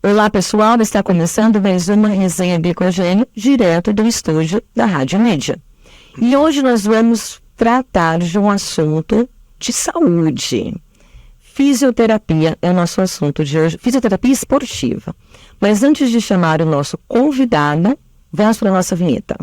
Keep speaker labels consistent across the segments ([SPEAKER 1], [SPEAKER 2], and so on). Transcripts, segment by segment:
[SPEAKER 1] Olá pessoal, está começando mais uma resenha Bicogênio, direto do estúdio da Rádio Mídia. E hoje nós vamos tratar de um assunto de saúde. Fisioterapia é o nosso assunto de hoje, fisioterapia esportiva. Mas antes de chamar o nosso convidado, vamos para a nossa vinheta.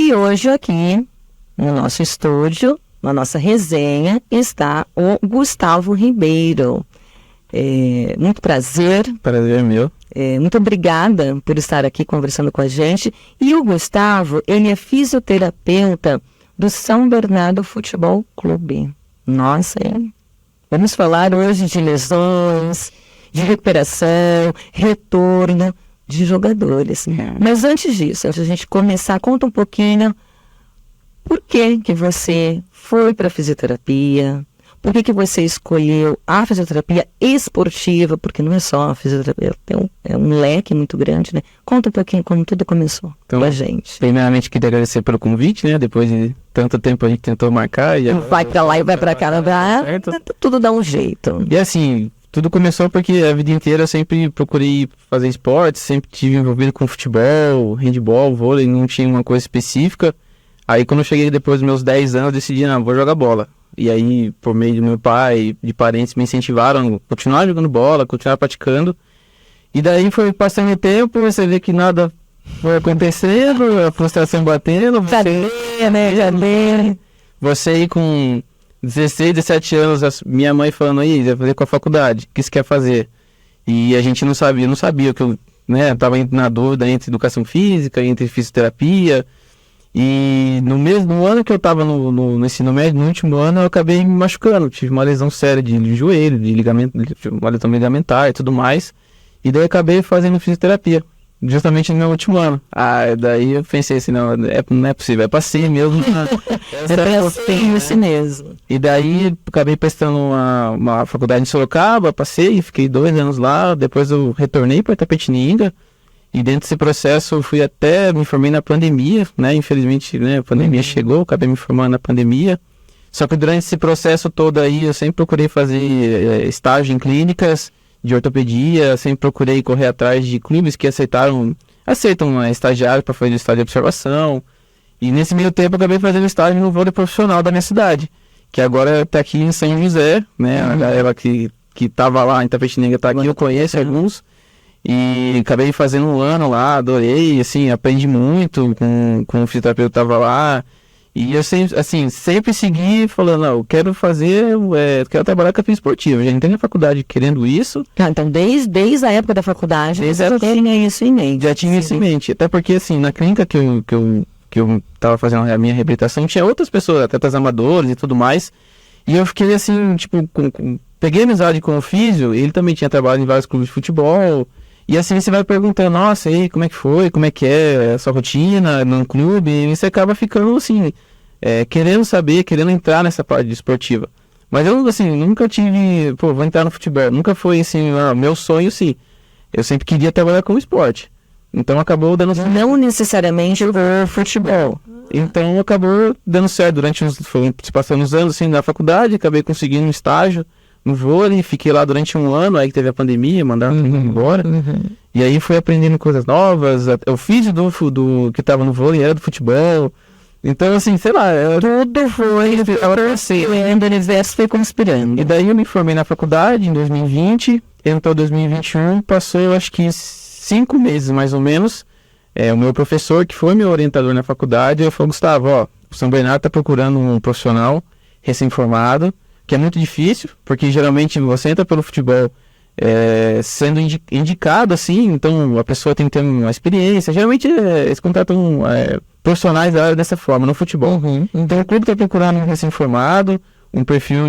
[SPEAKER 1] E hoje aqui, no nosso estúdio, na nossa resenha, está o Gustavo Ribeiro. Muito prazer.
[SPEAKER 2] Prazer é meu.
[SPEAKER 1] Muito obrigada por estar aqui conversando com a gente. E o Gustavo, ele é fisioterapeuta do São Bernardo Futebol Clube. Nossa, vamos falar hoje de lesões, de recuperação, retorno de jogadores. Mas antes disso, antes de a gente começar, conta um pouquinho por que você foi para a fisioterapia, por que você escolheu a fisioterapia esportiva, porque não é só a fisioterapia, é um leque muito grande, né? Conta um pouquinho como tudo começou com a gente.
[SPEAKER 2] Primeiramente, queria agradecer pelo convite, né? Depois de tanto tempo a gente tentou marcar. E
[SPEAKER 1] vai para lá e vai para cá, tudo dá um jeito.
[SPEAKER 2] E assim, tudo começou porque a vida inteira eu sempre procurei fazer esporte, sempre tive envolvido com futebol, handebol, vôlei, não tinha uma coisa específica. Aí quando eu cheguei depois dos meus 10 anos, eu decidi, não, vou jogar bola. E aí, por meio do meu pai, de parentes, me incentivaram a continuar jogando bola, continuar praticando. E daí foi passando o tempo, você vê que nada foi acontecendo, a frustração batendo. Você aí com 16, 17 anos, minha mãe falando, aí, vai fazer com a faculdade, o que você quer fazer? E a gente não sabia que eu tava na dúvida entre educação física, entre fisioterapia. E no ano que eu estava no ensino médio, no último ano, eu acabei me machucando. Tive uma lesão séria de joelho, de ligamento, uma lesão ligamentar e tudo mais. E daí eu acabei fazendo fisioterapia, justamente no meu último ano. Daí eu pensei assim, não é possível, é pra ser mesmo.
[SPEAKER 1] É assim mesmo.
[SPEAKER 2] E daí acabei prestando uma faculdade em Sorocaba, passei, fiquei 2 anos lá, depois eu retornei para Itapetininga. E dentro desse processo eu me formei na pandemia, né? Infelizmente, a pandemia chegou, acabei me formando na pandemia. Só que durante esse processo todo aí, eu sempre procurei fazer estágio em clínicas de ortopedia, sempre procurei correr atrás de clubes que aceitam estagiário para fazer estágio de observação. E nesse meio tempo eu acabei fazendo estágio no vôlei profissional da minha cidade, que agora está aqui em São José, né? A galera que estava lá em Itapetininga está aqui, eu conheço alguns. E acabei fazendo um ano lá, adorei, assim, aprendi muito com o fisioterapeuta que estava lá. E eu sempre segui falando, não, eu quero quero trabalhar com a física esportiva. Já entrei na faculdade querendo isso.
[SPEAKER 1] Então desde a época da faculdade, já tinha isso em mente.
[SPEAKER 2] Já tinha isso em mente, até porque assim, na clínica que eu tava fazendo a minha reabilitação, tinha outras pessoas, atletas amadores e tudo mais. E eu fiquei assim, tipo, peguei amizade com o físio, ele também tinha trabalhado em vários clubes de futebol. E assim você vai perguntando, nossa, aí, como é que foi, como é que é a sua rotina no clube, e você acaba ficando assim, querendo saber, querendo entrar nessa parte esportiva. Mas eu, assim, nunca tive, vou entrar no futebol, nunca foi assim, meu sonho, sim. Eu sempre queria trabalhar com esporte. Então acabou dando certo.
[SPEAKER 1] Não necessariamente o futebol.
[SPEAKER 2] Então acabou dando certo, se passando uns anos assim na faculdade, acabei conseguindo um estágio no vôlei, fiquei lá durante um ano, aí que teve a pandemia, mandaram embora. E aí fui aprendendo coisas novas. O físio do que tava no vôlei era do futebol. Então, assim, sei lá,
[SPEAKER 1] tudo foi, o universo foi conspirando.
[SPEAKER 2] E daí eu me formei na faculdade em 2020, entrou 2021, passou eu acho que 5 meses mais ou menos. O meu professor, que foi meu orientador na faculdade, eu falei, Gustavo, o São Bernardo tá procurando um profissional recém-formado, que é muito difícil, porque geralmente você entra pelo futebol sendo indicado, assim, então a pessoa tem que ter uma experiência. Geralmente eles contratam profissionais da área dessa forma, no futebol. Então o clube está procurando um recém-formado, um perfil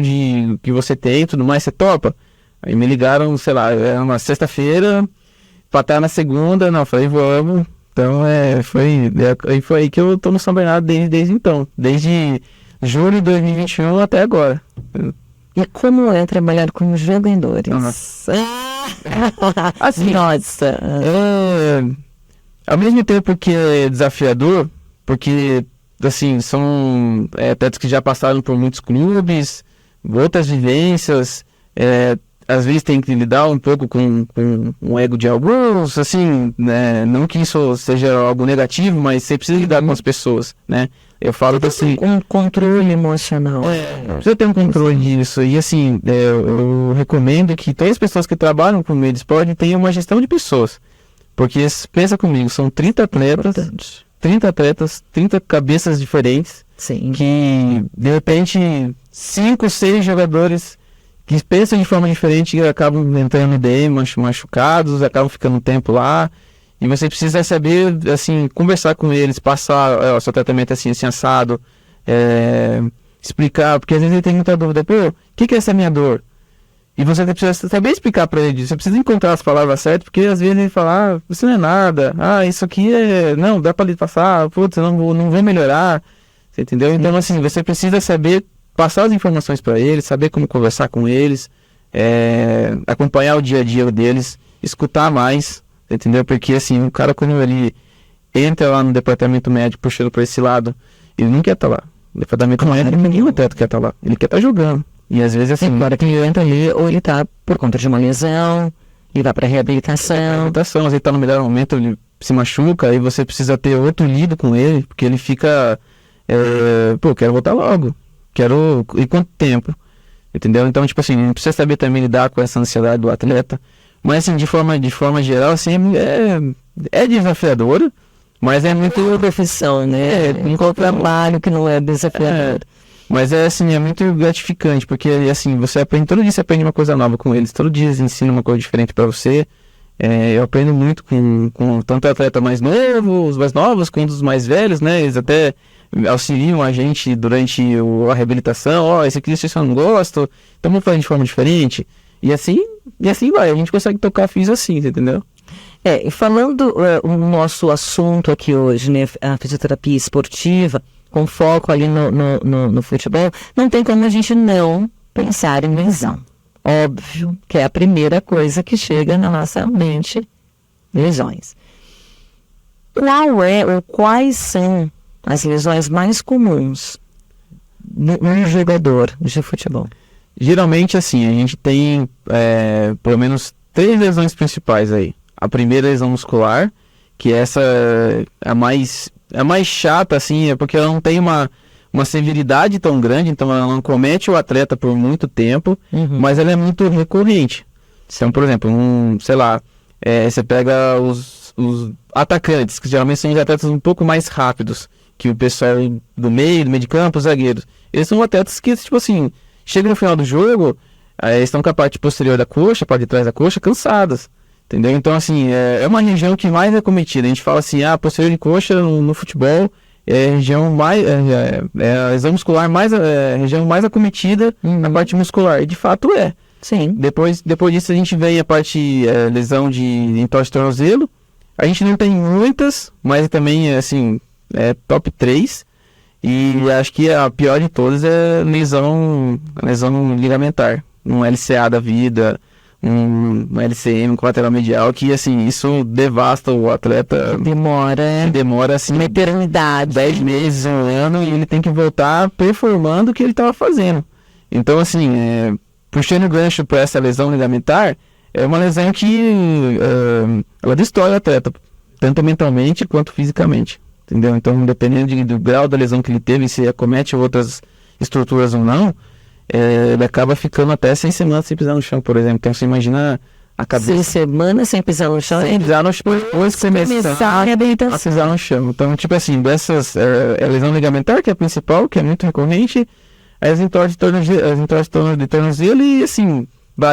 [SPEAKER 2] que você tem e tudo mais, você topa? Aí me ligaram, sei lá, era uma sexta-feira, pra estar na segunda, não, falei, vamos. Então foi aí que eu tô no São Bernardo desde então, desde julho de 2021 até agora.
[SPEAKER 1] E como é trabalhar com jogadores?
[SPEAKER 2] Nossa.
[SPEAKER 1] Assim, nossa.
[SPEAKER 2] Ao mesmo tempo que é desafiador, porque, assim, são atletas que já passaram por muitos clubes, outras vivências, às vezes tem que lidar um pouco com o ego de alguns, assim, né? Não que isso seja algo negativo, mas você precisa lidar com as pessoas, né? Eu falo que assim...
[SPEAKER 1] Um controle emocional.
[SPEAKER 2] Precisa ter um controle disso. E assim, eu recomendo que todas as pessoas que trabalham com o meio de esporte tenham uma gestão de pessoas. Porque, pensa comigo, são 30 atletas, 30 cabeças diferentes.
[SPEAKER 1] Sim.
[SPEAKER 2] Que, de repente, 5, 6 jogadores que pensam de forma diferente e acabam entrando bem, machucados, acabam ficando um tempo lá. E você precisa saber, assim, conversar com eles, passar o seu tratamento assim assado, explicar, porque às vezes ele tem muita dúvida, pô, o que é essa minha dor? E você precisa saber explicar para ele, você precisa encontrar as palavras certas, porque às vezes ele fala, isso não é nada, isso aqui não, dá para lhe passar, putz, não vou melhorar, você entendeu? Então, assim, você precisa saber passar as informações para eles, saber como conversar com eles, acompanhar o dia a dia deles, escutar mais, entendeu? Porque assim, o cara quando ele entra lá no departamento médico puxando para esse lado, ele não quer estar lá. O departamento médico, ninguém atleta quer estar lá. Ele quer estar jogando. E às vezes assim...
[SPEAKER 1] Agora que ele entra ali, ou ele tá por conta de uma lesão, ele vai para reabilitação.
[SPEAKER 2] Às vezes ele tá no melhor momento, ele se machuca, aí você precisa ter outro lido com ele, porque ele fica... quero voltar logo. E quanto tempo? Entendeu? Então, tipo assim, a gente precisa saber também lidar com essa ansiedade do atleta. Mas, assim, de forma geral, assim, é desafiador, mas é muito...
[SPEAKER 1] uma profissão, né? Tem um trabalho que não é desafiador.
[SPEAKER 2] Mas, assim, é muito gratificante, porque, assim, você aprende, todo dia você aprende uma coisa nova com eles, todo dia eles ensinam uma coisa diferente para você. Eu aprendo muito com tanto atleta mais novo, os mais novos, quanto os mais velhos, né? Eles até auxiliam a gente durante a reabilitação. Esse aqui eu não gosto, então vamos fazer de forma diferente. E assim vai, a gente consegue tocar fios assim, entendeu?
[SPEAKER 1] E falando o nosso assunto aqui hoje, né, a fisioterapia esportiva, com foco ali no futebol, não tem como a gente não pensar em lesão. Óbvio que é a primeira coisa que chega na nossa mente, lesões. Quais são as lesões mais comuns num jogador de futebol?
[SPEAKER 2] Geralmente, assim, a gente tem pelo menos 3 lesões principais aí. A primeira lesão muscular, que essa é a mais chata, assim, porque ela não tem uma severidade tão grande, então ela não comete o atleta por muito tempo, mas ela é muito recorrente. Então, por exemplo, você pega os atacantes, que geralmente são os atletas um pouco mais rápidos, que o pessoal do meio de campo, os zagueiros. Eles são atletas que, tipo assim, chegam no final do jogo, eles estão com a parte posterior da coxa, a parte de trás da coxa, cansadas. Entendeu? Então, assim, é uma região que mais é cometida. A gente fala assim, a posterior de coxa no futebol é a região mais... a lesão muscular mais... a região mais acometida na parte muscular. E, de fato, é.
[SPEAKER 1] Sim.
[SPEAKER 2] Depois disso, a gente vem a parte lesão de entorse de tornozelo. A gente não tem muitas, mas também, assim, é top 3. E acho que a pior de todas é lesão ligamentar. Um LCA da vida... um LCM com lateral medial, que assim, isso devasta o atleta. Demora assim
[SPEAKER 1] uma eternidade,
[SPEAKER 2] 10 meses, 1 ano, e ele tem que voltar performando o que ele estava fazendo. Então, assim, puxando o gancho para essa lesão ligamentar, é uma lesão que ela destrói o atleta, tanto mentalmente quanto fisicamente, entendeu? Então, dependendo do grau da lesão que ele teve, se acomete outras estruturas ou não, ele acaba ficando até 6 semanas sem pisar no chão, por exemplo. Então você imagina a cabeça.
[SPEAKER 1] 6 semanas sem pisar no chão?
[SPEAKER 2] Sem pisar no chão, depois que você começar a pisar no chão. Então, tipo assim, dessas, a lesão ligamentar, que é a principal, que é muito recorrente, as entorses de tornozelo, e assim,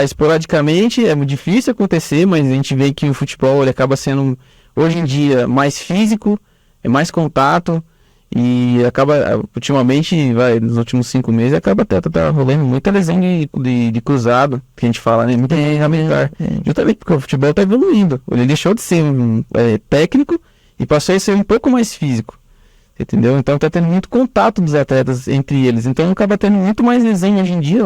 [SPEAKER 2] esporadicamente, é muito difícil acontecer, mas a gente vê que o futebol ele acaba sendo, hoje em dia, mais físico, é mais contato. E acaba, ultimamente, nos últimos 5 meses, acaba até rolando muita lesão de cruzado, que a gente fala, né? Muita ligamentar. Justamente porque o futebol está evoluindo. Ele deixou de ser técnico e passou a ser um pouco mais físico. Entendeu? Então está tendo muito contato dos atletas entre eles. Então acaba tendo muito mais lesão hoje em dia.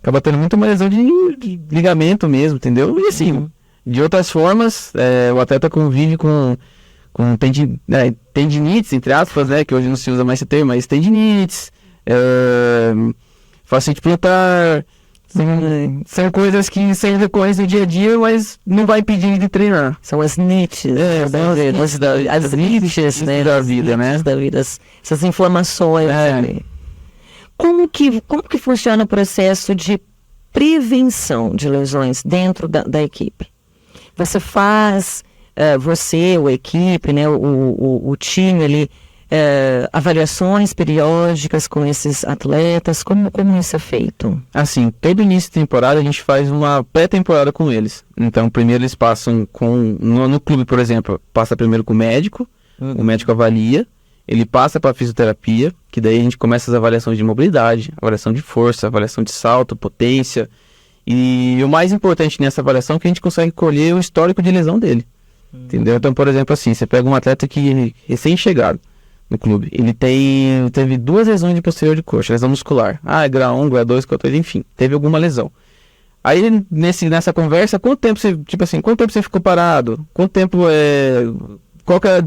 [SPEAKER 2] Acaba tendo muito mais lesão de ligamento mesmo, entendeu? E assim, de outras formas, o atleta convive com com tendinites, entre aspas, né, que hoje não se usa mais esse termo, mas tendinites, facite plantar, são coisas que são recorrentes no dia a dia, mas não vai impedir de treinar.
[SPEAKER 1] São as niches, as niches, né,
[SPEAKER 2] da vida, né?
[SPEAKER 1] Da vida, essas inflamações. Como que funciona o processo de prevenção de lesões dentro da equipe? Você faz, você, a equipe, né, o time ali, avaliações periódicas com esses atletas, como isso é feito? Assim,
[SPEAKER 2] todo início de temporada a gente faz uma pré-temporada com eles. Então, primeiro eles passam no clube, por exemplo, passa primeiro com o médico avalia, ele passa para a fisioterapia, que daí a gente começa as avaliações de mobilidade, avaliação de força, avaliação de salto, potência, e o mais importante nessa avaliação é que a gente consegue colher o histórico de lesão dele, entendeu? Então, por exemplo, assim, você pega um atleta que recém-chegado no clube, ele teve 2 lesões de posterior de coxa, lesão muscular, grau 1, grau 2, grau 3, enfim, teve alguma lesão. Aí, nessa conversa, quanto tempo você ficou parado? Quanto tempo qual que é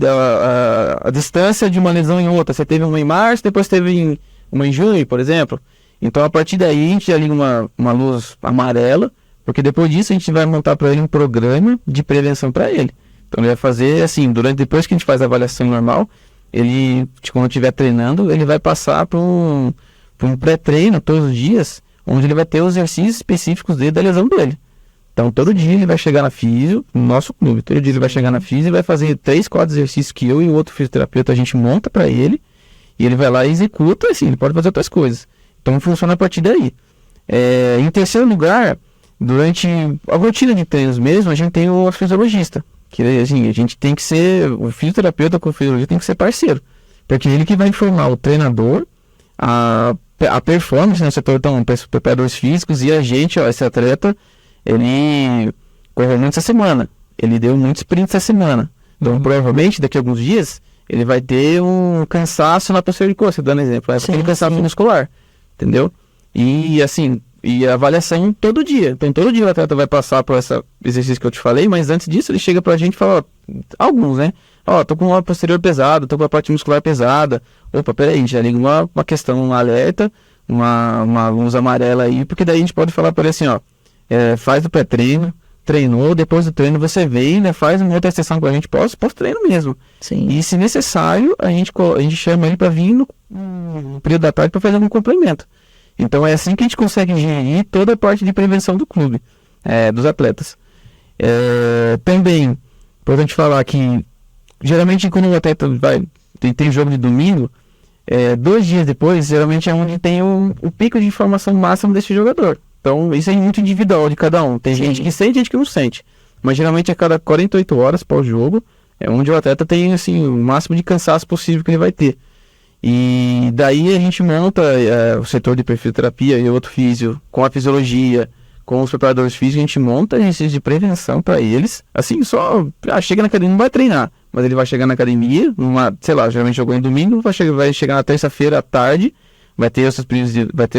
[SPEAKER 2] a distância de uma lesão em outra? Você teve uma em março, depois teve uma em junho, por exemplo. Então, a partir daí, a gente já liga uma luz amarela, porque depois disso a gente vai montar para ele um programa de prevenção para ele. Então, ele vai fazer, assim, depois que a gente faz a avaliação normal, ele, quando estiver treinando, ele vai passar por um pré-treino todos os dias, onde ele vai ter os exercícios específicos da lesão dele. Então, todo dia ele vai chegar na físio, no nosso clube, todo dia ele vai chegar na físio e vai fazer 3, 4 exercícios que eu e o outro fisioterapeuta a gente monta para ele, e ele vai lá e executa, assim, ele pode fazer outras coisas. Então, funciona a partir daí. Em terceiro lugar, durante a rotina de treinos mesmo, a gente tem o fisiologista, que assim, a gente tem que ser, o fisioterapeuta com o fisiologista tem que ser parceiro, porque ele que vai informar o treinador, a performance no setor, então, preparadores físicos e a gente, esse atleta, ele correu muito essa semana, ele deu muitos sprints essa semana, então provavelmente daqui a alguns dias ele vai ter um cansaço na posterior de coxa, dando exemplo, aquele cansaço muscular, entendeu? E assim, e a avaliação todo dia, então todo dia o atleta vai passar por esse exercício que eu te falei, mas antes disso ele chega pra gente e fala, alguns, né? Tô com uma posterior pesada, tô com a parte muscular pesada, peraí, já liga uma questão, um alerta, uma luz amarela aí, porque daí a gente pode falar para ele assim, faz o pré-treino, treinou, depois do treino você vem, né, faz uma outra sessão com a gente, pós-treino mesmo.
[SPEAKER 1] Sim.
[SPEAKER 2] E se necessário, a gente chama ele para vir no período da tarde para fazer algum complemento. Então é assim que a gente consegue gerir toda a parte de prevenção do clube, dos atletas. Também, importante falar que, geralmente quando o atleta tem jogo de domingo, 2 dias depois, geralmente é onde tem o pico de informação máximo desse jogador. Então, isso é muito individual de cada um. Tem gente que sente e gente que não sente. Mas, geralmente, a cada 48 horas pós-jogo, é onde o atleta tem, assim, o máximo de cansaço possível que ele vai ter. E daí a gente monta o setor de fisioterapia e outro físio, com a fisiologia, com os preparadores físicos, a gente monta exercícios de prevenção para eles. Assim, chega na academia, não vai treinar, mas ele vai chegar na academia, geralmente jogou em domingo, vai chegar na terça-feira à tarde, vai ter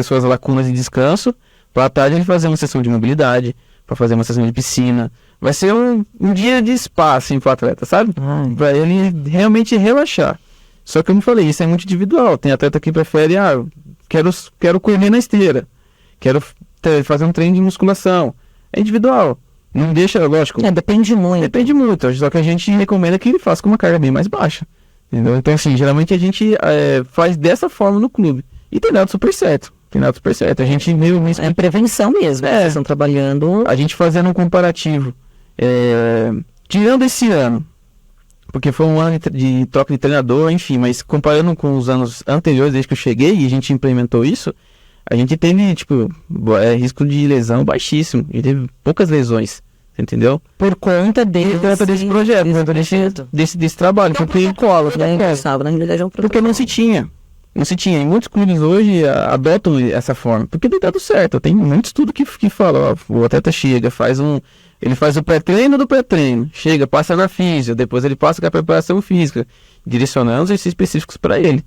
[SPEAKER 2] suas lacunas de descanso, para a tarde ele fazer uma sessão de mobilidade, para fazer uma sessão de piscina. Vai ser um dia de spa, assim, para o atleta, sabe? Para ele realmente relaxar. Só que, como eu falei, isso é muito individual. Tem atleta que prefere, quero correr na esteira, quero fazer um treino de musculação. É individual. Não deixa, lógico.
[SPEAKER 1] Depende muito.
[SPEAKER 2] Depende muito. Só que a gente recomenda que ele faça com uma carga bem mais baixa. Entendeu? Então, assim, geralmente a gente faz dessa forma no clube. E tem dado super certo. A gente meio...
[SPEAKER 1] É prevenção mesmo. Vocês estão trabalhando...
[SPEAKER 2] A gente fazendo um comparativo. Tirando esse ano, porque foi um ano de troca de treinador, enfim, mas comparando com os anos anteriores, desde que eu cheguei e a gente implementou isso, a gente teve, risco de lesão baixíssimo. A gente teve poucas lesões, entendeu?
[SPEAKER 1] Por conta desse
[SPEAKER 2] projeto, desse trabalho. Porque não se tinha. Não se tinha. E muitos clubes hoje adotam essa forma, porque tem dado certo. Tem muito estudo que fala, o atleta chega, ele faz o pré-treino do pré-treino, chega, passa na físio, depois ele passa com a preparação física, direcionando os exercícios específicos para ele.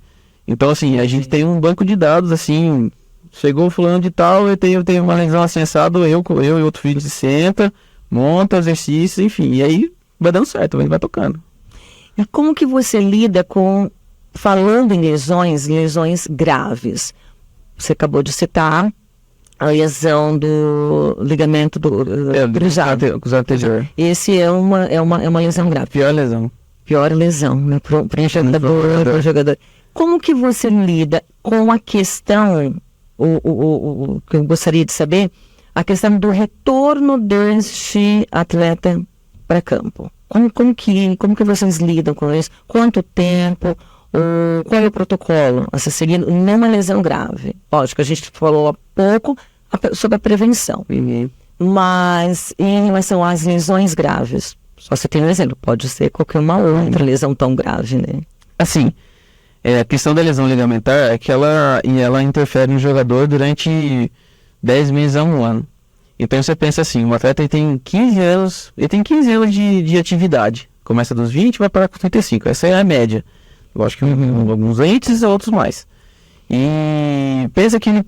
[SPEAKER 2] Então, assim, a gente tem um banco de dados, assim, chegou o fulano de tal, eu tenho uma lesão assim, assado, eu e outro filho se senta, monta exercícios, enfim, e aí vai dando certo, vai tocando.
[SPEAKER 1] E como que você lida com, falando em lesões graves? Você acabou de citar a lesão do ligamento do cruzado.
[SPEAKER 2] Cruzado anterior.
[SPEAKER 1] Esse é uma lesão grave.
[SPEAKER 2] Pior lesão.
[SPEAKER 1] Pior lesão, né? Para o jogador. Como que você lida com a questão, o que eu gostaria de saber, a questão do retorno deste atleta para campo? Como que vocês lidam com isso? Quanto tempo? Qual é o protocolo a ser seguido numa lesão grave? Lógico, a gente falou há pouco sobre a prevenção. Mas em relação às lesões graves, só você tem um exemplo, pode ser qualquer uma outra lesão tão grave, né?
[SPEAKER 2] Assim, a questão da lesão ligamentar é que ela interfere no jogador durante 10 meses a 1 ano. Então você pensa assim, o atleta tem 15 anos de atividade. Começa dos 20 e vai para 35. Essa é a média. Lógico que alguns antes, outros mais. E pensa que ele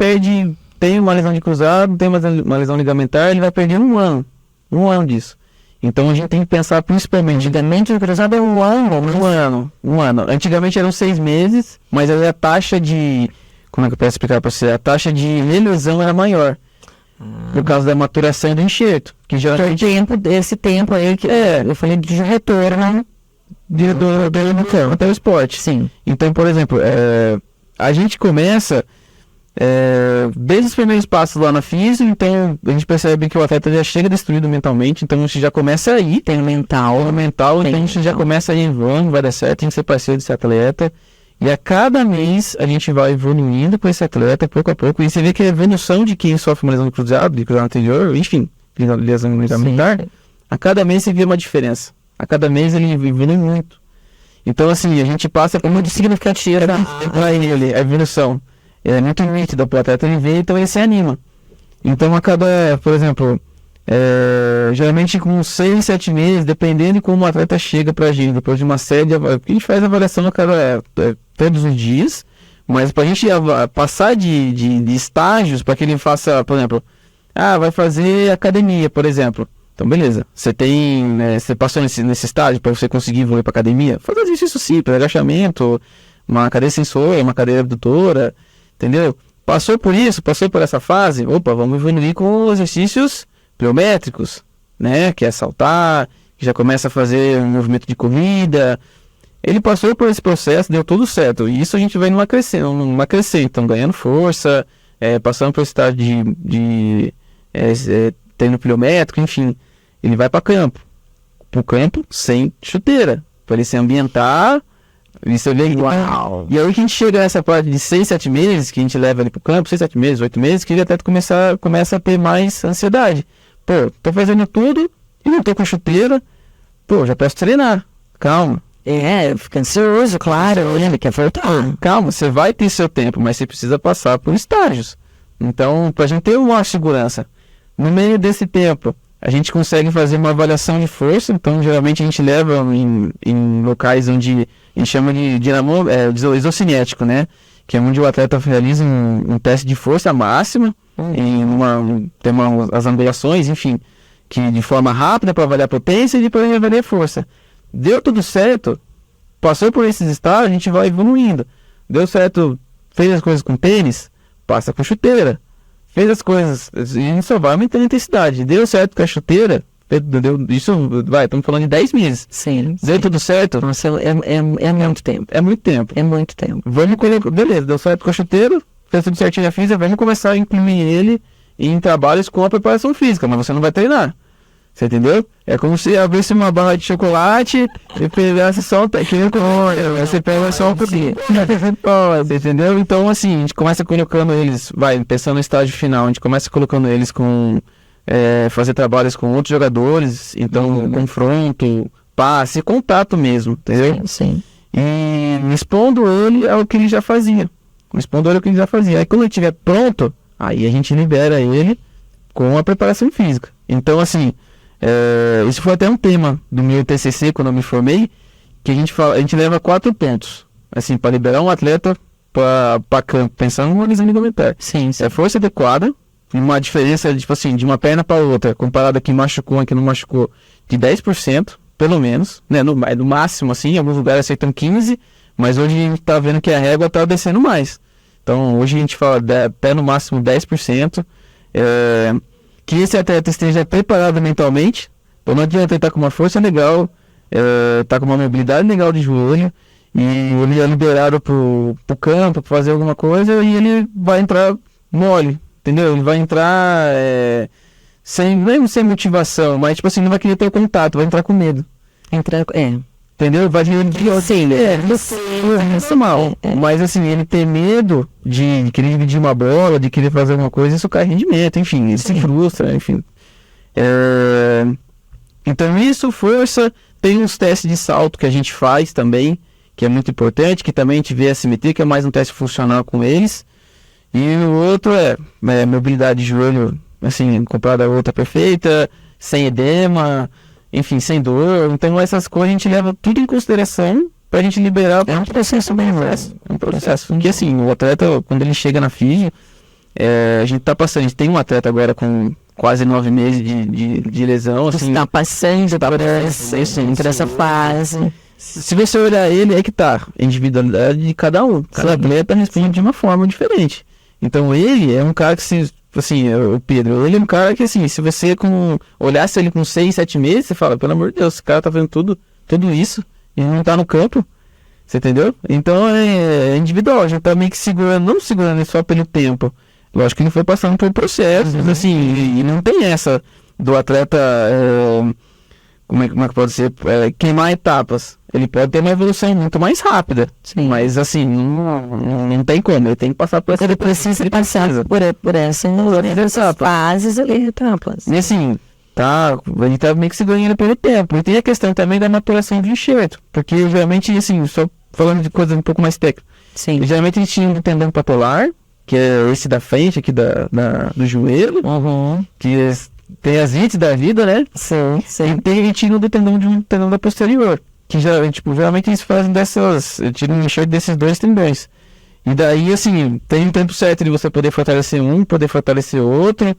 [SPEAKER 2] tem uma lesão de cruzado, tem uma lesão ligamentar, ele vai perder 1 ano. 1 ano disso. Então a gente tem que pensar principalmente.
[SPEAKER 1] Antigamente o cruzado é 1 ano.
[SPEAKER 2] 1 ano. Antigamente eram 6 meses, mas aí a taxa de. Como é que eu posso explicar para você? A taxa de lesão era maior. Por causa da maturação do enxerto. Que já
[SPEAKER 1] esse tempo aí que eu falei de retorno
[SPEAKER 2] até o esporte.
[SPEAKER 1] Sim.
[SPEAKER 2] Então, por exemplo, a gente começa desde os primeiros passos lá na física, então a gente percebe que o atleta já chega destruído mentalmente, então a gente já começa aí.
[SPEAKER 1] Tem o mental,
[SPEAKER 2] então a gente já começa aí, vai dar certo, tem que ser parceiro desse atleta. E a cada mês a gente vai evoluindo com esse atleta, pouco a pouco. E você vê que a evolução de quem sofre uma lesão de cruzado anterior, enfim, lesão ligamentar, a cada mês você vê uma diferença. A cada mês ele evolui muito. Então, assim, a gente passa por muito significativo para ele, a evolução. É muito nítida para o atleta, ele vê, então ele se anima. Então, a cada, por exemplo, geralmente com 6, 7 meses, dependendo de como o atleta chega pra gente, depois de uma série, a gente faz avaliação a cada todos os dias, mas pra gente passar de estágios, para que ele faça, por exemplo, vai fazer academia, por exemplo. Então beleza, você passou nesse estágio para você conseguir evoluir pra academia, faz exercício simples, agachamento, uma cadeira sensora, uma cadeira abdutora, entendeu? Passou por isso, passou por essa fase, vamos evoluir com exercícios pliométricos, né, que é saltar, que já começa a fazer um movimento de corrida. Ele passou por esse processo, deu tudo certo, e isso a gente vai numa crescente, então ganhando força, passando por esse estágio de treino pliométrico, enfim, ele vai para pro campo sem chuteira, para ele se ambientar, isso é legal. E aí que a gente chega nessa parte de 6, 7 meses, que a gente leva ele pro campo, 6, 7 meses, 8 meses, que ele até começa a ter mais ansiedade. Tô fazendo tudo e não tô com chuteira. Já peço treinar. Calma.
[SPEAKER 1] Fica ansioso, claro, ele quer voltar.
[SPEAKER 2] Calma, você vai ter seu tempo, mas você precisa passar por estágios. Então, pra gente ter uma segurança, no meio desse tempo, a gente consegue fazer uma avaliação de força. Então, geralmente a gente leva em locais onde a gente chama de isocinético, né? Que é onde o atleta realiza um teste de força máxima, tem as angulações, enfim, que de forma rápida para avaliar a potência e depois avaliar a força. Deu tudo certo, passou por esses estágios, a gente vai evoluindo. Deu certo, fez as coisas com tênis, passa com chuteira. Fez as coisas, a gente só vai aumentando a intensidade. Deu certo com a chuteira, estamos falando de 10 meses.
[SPEAKER 1] Sim.
[SPEAKER 2] Deu tudo certo?
[SPEAKER 1] Nossa, é muito tempo.
[SPEAKER 2] É muito tempo.
[SPEAKER 1] É muito tempo.
[SPEAKER 2] Beleza, deu certo com a chuteira, fez tudo certinho na física, vamos começar a incluir ele em trabalhos com a preparação física, mas você não vai treinar. Você entendeu? É como se abrisse uma barra de chocolate e pegasse só um pequeno, você pega só um pouquinho. Você entendeu? Então, assim, a gente começa colocando eles, pensando no estágio final, a gente começa colocando eles com fazer trabalhos com outros jogadores, então confronto, passe, contato mesmo, entendeu?
[SPEAKER 1] Sim.
[SPEAKER 2] E expondo ele ao que ele já fazia. Aí quando ele estiver pronto, aí a gente libera ele com a preparação física. Então, assim, isso foi até um tema do meu TCC quando eu me formei, que a gente leva 4 pontos, assim, para liberar um atleta para campo, pensando numa lesão ligamentar.
[SPEAKER 1] Sim.
[SPEAKER 2] Força adequada, uma diferença, tipo assim, de uma perna para outra, comparada a quem machucou, a quem não machucou, de 10%, pelo menos, né? No máximo, assim, em alguns lugares aceitam 15, mas hoje a gente tá vendo que a régua tá descendo mais. Então, hoje a gente fala até no máximo 10%, que esse atleta esteja preparado mentalmente. Então não adianta ele estar com uma força legal, tá com uma mobilidade legal de joelho, e ele é liberado pro campo, pra fazer alguma coisa, e ele vai entrar mole, entendeu? Ele vai entrar sem motivação, mas tipo assim, não vai querer ter contato, vai entrar com medo. Entendeu? Vai vir é mal. Mas assim, ele ter medo de querer dividir uma bola, de querer fazer alguma coisa, isso cai rendimento, enfim, ele se frustra, enfim. Então isso, força, tem uns testes de salto que a gente faz também, que é muito importante, que também a gente vê a simetria, que é mais um teste funcional com eles. E o outro é mobilidade de joelho, assim, comparada a outra perfeita, sem edema, enfim, sem dor. Então essas coisas a gente leva tudo em consideração pra gente liberar.
[SPEAKER 1] É um processo bem leve.
[SPEAKER 2] É um processo. Porque assim, o atleta, quando ele chega na físio, a gente tá passando, a gente tem um atleta agora com quase 9 meses de lesão. Assim,
[SPEAKER 1] você tá passando por essa fase.
[SPEAKER 2] Se você olhar ele, é que tá a individualidade de cada um. Cada atleta responde de uma forma diferente. Então ele é um cara que, assim, o Pedro, ele é um cara que, assim, se você olhasse ele com 6, 7 meses, você fala, pelo amor de Deus, esse cara tá fazendo tudo isso e não tá no campo, você entendeu? Então é individual, a gente tá meio que não segurando ele só pelo tempo. Lógico que ele foi passando por processos, assim, e não tem essa do atleta, como é que pode ser, queimar etapas. Ele pode ter uma evolução muito mais rápida. Sim. Mas assim, não tem como, ele tem que passar por essa.
[SPEAKER 1] Ele precisa passar por essas fases ali, etapas.
[SPEAKER 2] E assim, a gente tá meio que se ganhando pelo tempo. E tem a questão também da maturação de enxerto. Porque geralmente, assim, só falando de coisas um pouco mais técnicas.
[SPEAKER 1] Sim.
[SPEAKER 2] Geralmente a gente tinha um tendão patelar, que é esse da frente aqui do joelho, que tem as vites da vida, né?
[SPEAKER 1] Sim.
[SPEAKER 2] E tem retiro do tendão da posterior. Que geralmente eles fazem tiram um enxerto desses dois tendões. E daí, assim, tem um tempo certo de você poder fortalecer um, poder fortalecer outro.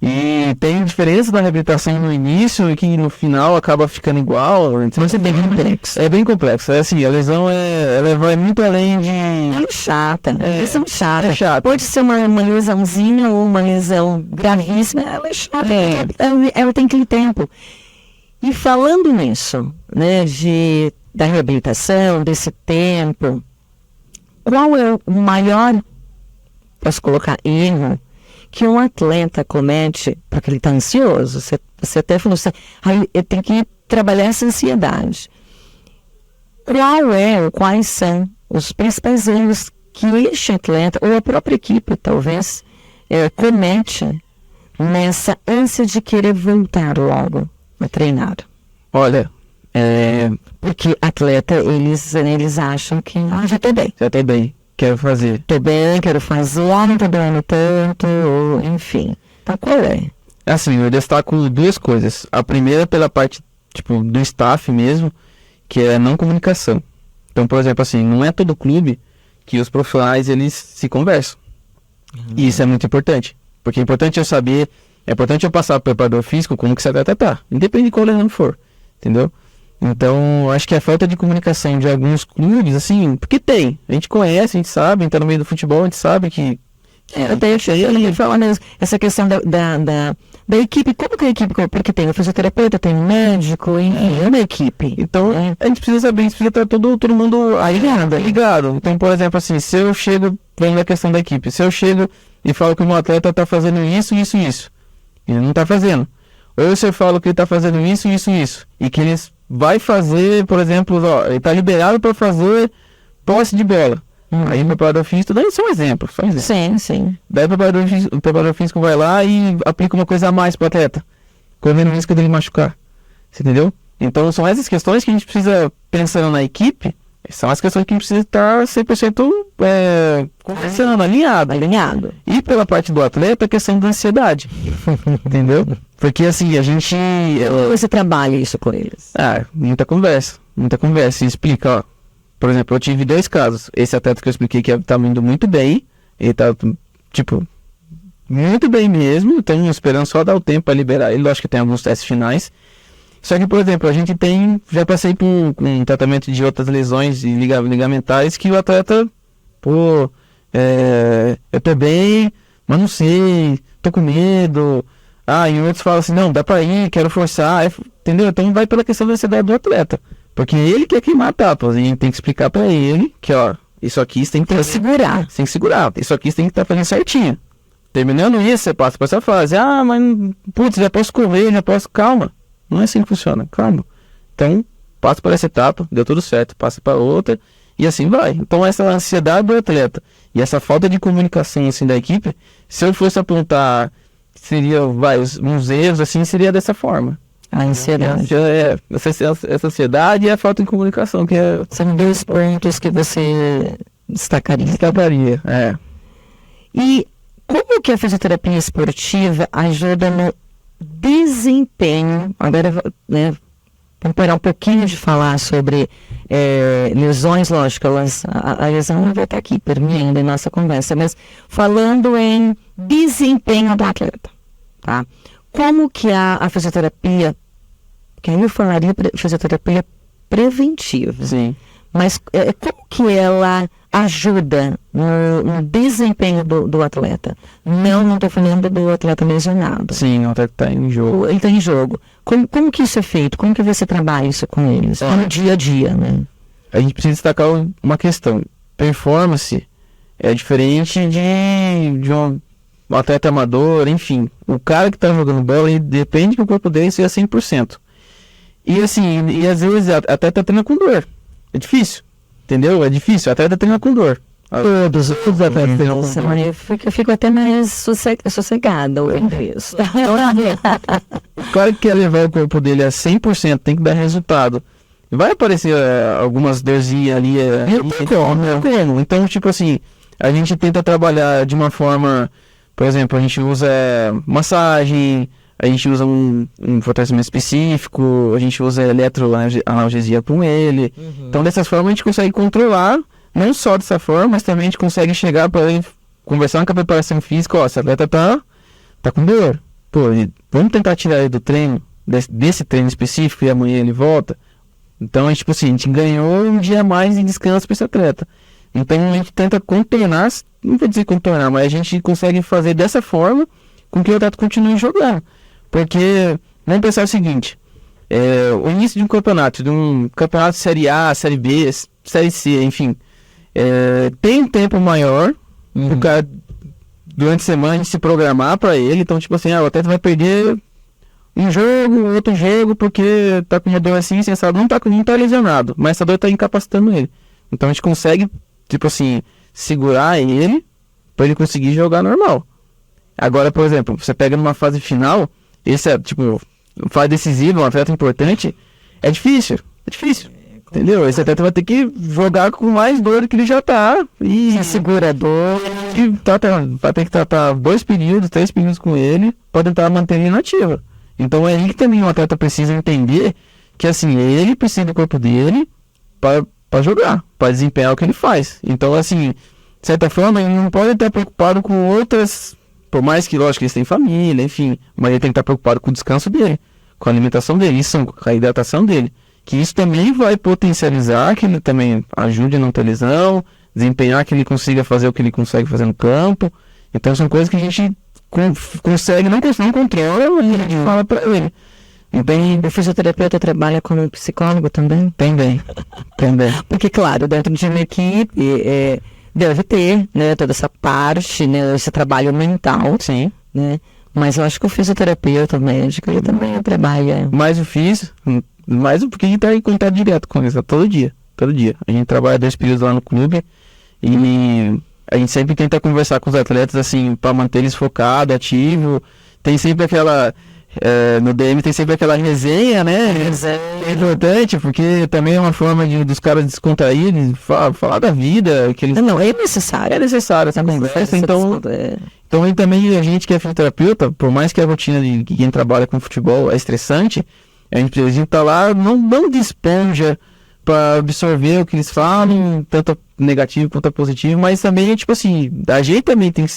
[SPEAKER 2] E tem diferença da reabilitação no início e que no final acaba ficando igual. Então,
[SPEAKER 1] é bem complexo.
[SPEAKER 2] É bem complexo. Assim, a lesão ela vai muito além de...
[SPEAKER 1] É chata. Lesão chata.
[SPEAKER 2] É chata.
[SPEAKER 1] Pode ser uma lesãozinha ou uma lesão gravíssima. Ela é chata. Ela tem aquele tempo. E falando nisso, né, da reabilitação, desse tempo, qual é o maior, posso colocar, erro que um atleta comete, porque ele está ansioso? Você até falou assim, eu tenho que trabalhar essa ansiedade. Quais são os principais erros que este atleta, ou a própria equipe, talvez, comete nessa ânsia de querer voltar logo a treinar?
[SPEAKER 2] Olha,
[SPEAKER 1] porque atleta, eles acham que já tô bem.
[SPEAKER 2] Já tô bem, quero fazer.
[SPEAKER 1] Tô bem, quero fazer, não tô doendo tanto, ou, enfim. Tá, qual é?
[SPEAKER 2] Assim, eu destaco duas coisas. A primeira pela parte, do staff mesmo, que é a não comunicação. Então, por exemplo, assim, não é todo clube que os profissionais, eles se conversam. E isso é muito importante. Porque é importante eu saber, é importante eu passar para o preparador físico como que esse atleta tá. Independente de qual lesão for. Entendeu? Então, acho que a falta de comunicação de alguns clubes, assim, porque tem. A gente conhece, a gente sabe, a gente tá no meio do futebol, a gente sabe que...
[SPEAKER 1] Até eu falando essa questão da equipe, como que é a equipe? Porque tem o fisioterapeuta, tem o médico, é uma equipe.
[SPEAKER 2] Então, a gente precisa saber, a gente precisa estar todo mundo ligado. Então, por exemplo, assim, se eu chego, vem na questão da equipe, se eu chego e falo que o meu atleta tá fazendo isso, ele não tá fazendo. Ou se eu falo que ele tá fazendo isso, e que ele vai fazer, por exemplo, ele tá liberado para fazer posse de bola. Aí o preparador físico, daí só um exemplo.
[SPEAKER 1] Sim.
[SPEAKER 2] Daí o preparador físico vai lá e aplica uma coisa a mais pro atleta, correndo o risco dele machucar. Você entendeu? Então são essas questões que a gente precisa, pensando na equipe, são as questões que a gente precisa estar 100% conversando, alinhado. E pela parte do atleta, a questão da ansiedade. Entendeu? Porque assim, a gente...
[SPEAKER 1] Você trabalha isso com eles?
[SPEAKER 2] Muita conversa. E explica, ó. Por exemplo, eu tive 2 casos. Esse atleta que eu expliquei que tá indo muito bem. Ele tá, muito bem mesmo. Tenho esperando só dar o tempo para liberar ele. Acho que tem alguns testes finais. Só que, por exemplo, a gente já passei por um tratamento de outras lesões ligamentares que o atleta, eu tô bem, mas não sei, tô com medo. E outros falam assim, não, dá pra ir, quero forçar, entendeu? Então vai pela questão da ansiedade do atleta. Porque ele quer queimar etapas, e a gente tem que explicar pra ele que, isso aqui você tem que segurar. Você tem que segurar, isso aqui você tem que estar fazendo certinho. Terminando isso, você passa pra essa fase. Mas, putz, já posso correr, já posso... Calma, não é assim que funciona, calma. Então, passa por essa etapa, deu tudo certo, passa para outra, e assim vai. Então, essa ansiedade do atleta e essa falta de comunicação, assim, da equipe, se eu fosse apontar, seria, uns erros, assim, seria dessa forma.
[SPEAKER 1] A ansiedade.
[SPEAKER 2] Essa ansiedade e a falta de comunicação, que
[SPEAKER 1] são 2 pontos que você destacaria. E como que a fisioterapia esportiva ajuda no desempenho? Agora, vamos parar um pouquinho de falar sobre lesões, lógico, a lesão vai estar aqui, permeando em nossa conversa, mas falando em desempenho do atleta, tá? Como que a fisioterapia, que aí eu falaria fisioterapia preventiva,
[SPEAKER 2] sim,
[SPEAKER 1] mas como que ela ajuda no desempenho do atleta? Não estou falando do atleta lesionado.
[SPEAKER 2] Sim, o atleta está em jogo.
[SPEAKER 1] Ele está em jogo. Como que isso é feito? Como que você trabalha isso com eles? No dia a dia, né?
[SPEAKER 2] A gente precisa destacar uma questão. Performance é diferente de um atleta amador, enfim. O cara que está jogando bola, ele depende que o corpo dele seja 100%. E assim, às vezes até tá treinando com dor. É difícil, entendeu? É difícil, até tá treinando com dor. Todos os atletas treinam com dor.
[SPEAKER 1] Eu fico até mais sossegada ouvindo isso.
[SPEAKER 2] Claro que quer levar o corpo dele a 100%, tem que dar resultado. Vai aparecer algumas dorzinhas ali. Como? Então, tipo assim, a gente tenta trabalhar de uma forma, por exemplo, a gente usa massagem, a gente usa um fortalecimento específico, a gente usa eletroanalgesia com ele. Então, dessa forma, a gente consegue controlar, não só dessa forma, mas também a gente consegue chegar para ele, conversar com a preparação física, esse atleta tá com dor. Vamos tentar tirar ele do treino, desse treino específico, e amanhã ele volta. Então, a gente ganhou um dia a mais de descanso para esse atleta. Então, a gente tenta contornar, não vou dizer contornar, mas a gente consegue fazer dessa forma com que o atleta continue jogando. Porque, vamos pensar o seguinte, o início de um campeonato Série A, Série B, Série C, enfim, tem um tempo maior, o cara, durante a semana, se programar para ele. Então, tipo assim, o atleta vai perder um jogo, outro jogo, porque tá com uma dor assim, essa dor não tá lesionado, mas essa dor tá incapacitando ele. Então, a gente consegue, tipo assim, segurar ele para ele conseguir jogar normal. Agora, por exemplo, você pega numa fase final, esse fase decisiva, um atleta importante, é difícil, entendeu? Esse atleta vai ter que jogar com mais dor do que ele já tá, e segura a dor, e vai ter que tratar 2 períodos, 3 períodos com ele, para tentar manter ele nativa. Então é aí que também o atleta precisa entender que, assim, ele precisa do corpo dele para jogar, para desempenhar o que ele faz. Então, assim, de certa forma, ele não pode estar preocupado com outras... Por mais que, lógico, eles têm família, enfim, mas ele tem que estar preocupado com o descanso dele, com a alimentação dele, com a hidratação dele. Que isso também vai potencializar, que ele também ajude a não ter lesão, desempenhar, que ele consiga fazer o que ele consegue fazer no campo. Então são coisas que a gente consegue, não controla, mas a gente fala pra ele. Então,
[SPEAKER 1] o fisioterapeuta trabalha como psicólogo também?
[SPEAKER 2] Também.
[SPEAKER 1] Porque, claro, dentro de uma equipe... deve ter, né, toda essa parte, né, esse trabalho mental,
[SPEAKER 2] sim,
[SPEAKER 1] né, mas eu acho que o fisioterapeuta, o médico, ele também trabalha.
[SPEAKER 2] Mais porque a gente está em contato direto com eles, todo dia. A gente trabalha 2 períodos lá no clube e a gente sempre tenta conversar com os atletas, assim, para manter eles focados, ativos. Tem sempre aquela... no DM tem sempre aquela resenha, né? É importante, porque também é uma forma dos caras descontraírem, falar da vida. Que eles...
[SPEAKER 1] Não, é necessário.
[SPEAKER 2] É necessário essa conversa. Então também a gente que é fisioterapeuta, por mais que a rotina de quem trabalha com futebol é estressante, a gente precisa estar lá, não de esponja para absorver o que eles falam, tanto negativo quanto positivo, mas também, tipo assim, a gente também tem que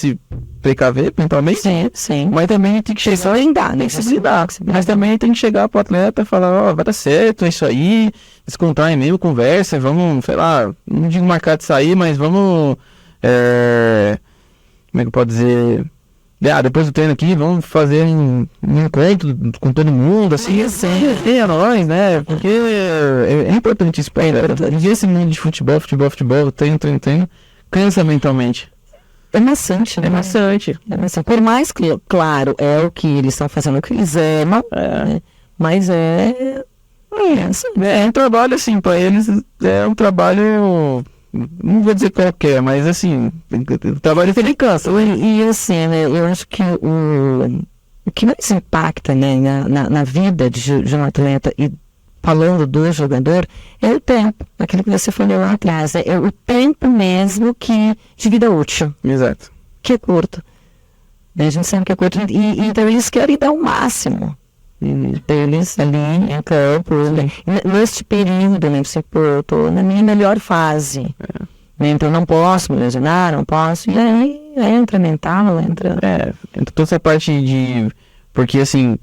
[SPEAKER 2] precaver, principalmente.
[SPEAKER 1] Sim.
[SPEAKER 2] Mas também a gente tem que chegar...
[SPEAKER 1] Só em dar, né?
[SPEAKER 2] Tem que se lidar. Mas também tem que chegar pro atleta e falar, ó, vai dar certo, é isso aí. Descontrair mesmo, conversa, vamos, sei lá, não digo marcar de sair, mas vamos... como é que eu posso dizer... depois do treino aqui, vamos fazer um encontro com todo mundo, assim, é nóis, né? Porque é importante isso. Esse mundo de futebol, treino, cansa mentalmente.
[SPEAKER 1] É maçante, né?
[SPEAKER 2] É maçante.
[SPEAKER 1] Por mais que, claro, é o que eles estão fazendo, o que eles amam, né? Mas é
[SPEAKER 2] um trabalho, assim, pra eles é um trabalho... Não vou dizer qualquer, mas assim, o trabalho ele cansa.
[SPEAKER 1] E assim, né, eu acho que o que mais impacta, né, na vida de um atleta, e falando do jogador, é o tempo. Aquilo que você falou lá atrás. É o tempo mesmo de vida útil.
[SPEAKER 2] Exato.
[SPEAKER 1] Que é curto. A gente sabe que é curto. E então eles querem dar o máximo deles ali em campo, neste período, né, eu estou na minha melhor fase, né, então não posso me lesionar, e aí entra mental, entra
[SPEAKER 2] toda essa parte de, porque assim,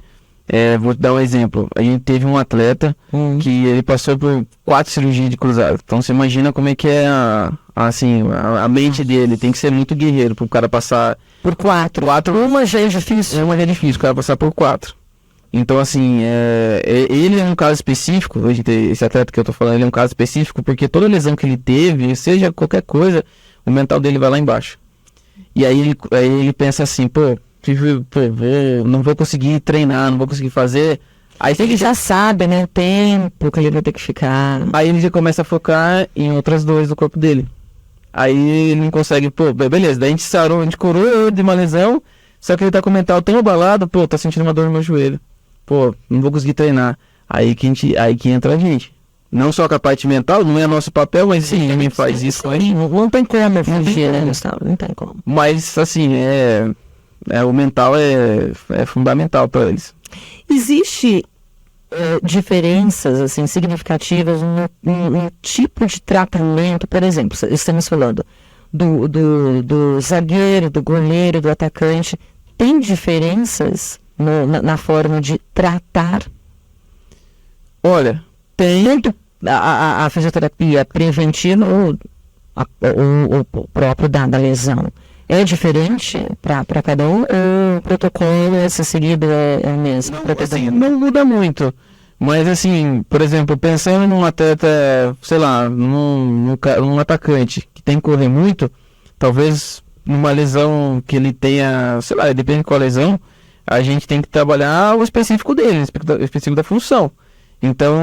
[SPEAKER 2] vou te dar um exemplo, a gente teve um atleta que ele passou por 4 cirurgias de cruzado, então você imagina como é que é a mente dele, tem que ser muito guerreiro para o cara passar
[SPEAKER 1] por 4, uma já é difícil,
[SPEAKER 2] o cara passar por 4. Então, assim, ele é um caso específico, esse atleta que eu tô falando, ele é um caso específico porque toda lesão que ele teve, seja qualquer coisa, o mental dele vai lá embaixo. E aí ele pensa assim, não vou conseguir treinar, não vou conseguir fazer. Aí
[SPEAKER 1] ele já sabe, né, o tempo que ele vai ter que ficar.
[SPEAKER 2] Aí ele já começa a focar em outras dores do corpo dele. Aí ele não consegue, beleza, daí a gente curou de uma lesão, só que ele tá com o mental tão abalado, tá sentindo uma dor no meu joelho. Não vou conseguir treinar. Aí que entra a gente. Não só com a parte mental, não é nosso papel, mas sim, também faz isso.
[SPEAKER 1] Não tem como fugir, né, Gustavo? Não tem como.
[SPEAKER 2] Mas, assim, o mental é fundamental para eles.
[SPEAKER 1] Existe diferenças, assim, significativas no tipo de tratamento, por exemplo, estamos falando do zagueiro, do goleiro, do atacante. Tem diferenças na forma de tratar?
[SPEAKER 2] Olha, tem
[SPEAKER 1] a fisioterapia preventiva ou o próprio da lesão. É diferente para cada um? Ou o protocolo esse seguido é o mesmo?
[SPEAKER 2] Não muda muito. Mas assim, por exemplo, pensando num atleta, sei lá, num atacante que tem que correr muito, talvez numa lesão que ele tenha, sei lá, depende de qual lesão, a gente tem que trabalhar o específico dele, o específico da função. Então,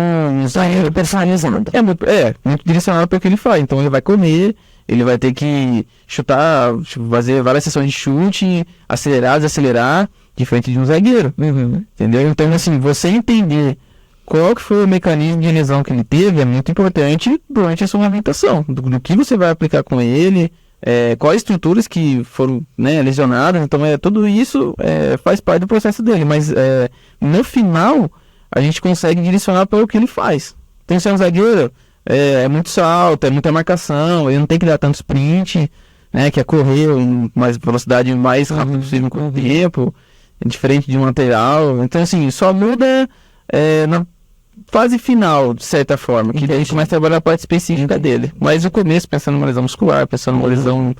[SPEAKER 1] isso é personalizado.
[SPEAKER 2] É muito direcionado para o que ele faz. Então ele vai comer, ele vai ter que chutar, fazer várias sessões de chute, acelerar, desacelerar, diferente de um zagueiro. Entendeu? Então, assim, você entender qual que foi o mecanismo de lesão que ele teve é muito importante durante a sua orientação, do que você vai aplicar com ele, quais estruturas que foram, né, lesionadas. Então, tudo isso faz parte do processo dele, mas no final a gente consegue direcionar para o que ele faz. Tem que ser um zagueiro, é muito salto, é muita marcação, ele não tem que dar tanto sprint, né, que é correr mais velocidade mais rápido possível com o tempo, diferente de um lateral. Então, assim, só muda na fase final, de certa forma, que daí a gente começa a trabalhar a parte específica dele. Mas no começo, pensando numa lesão muscular, pensando numa lesão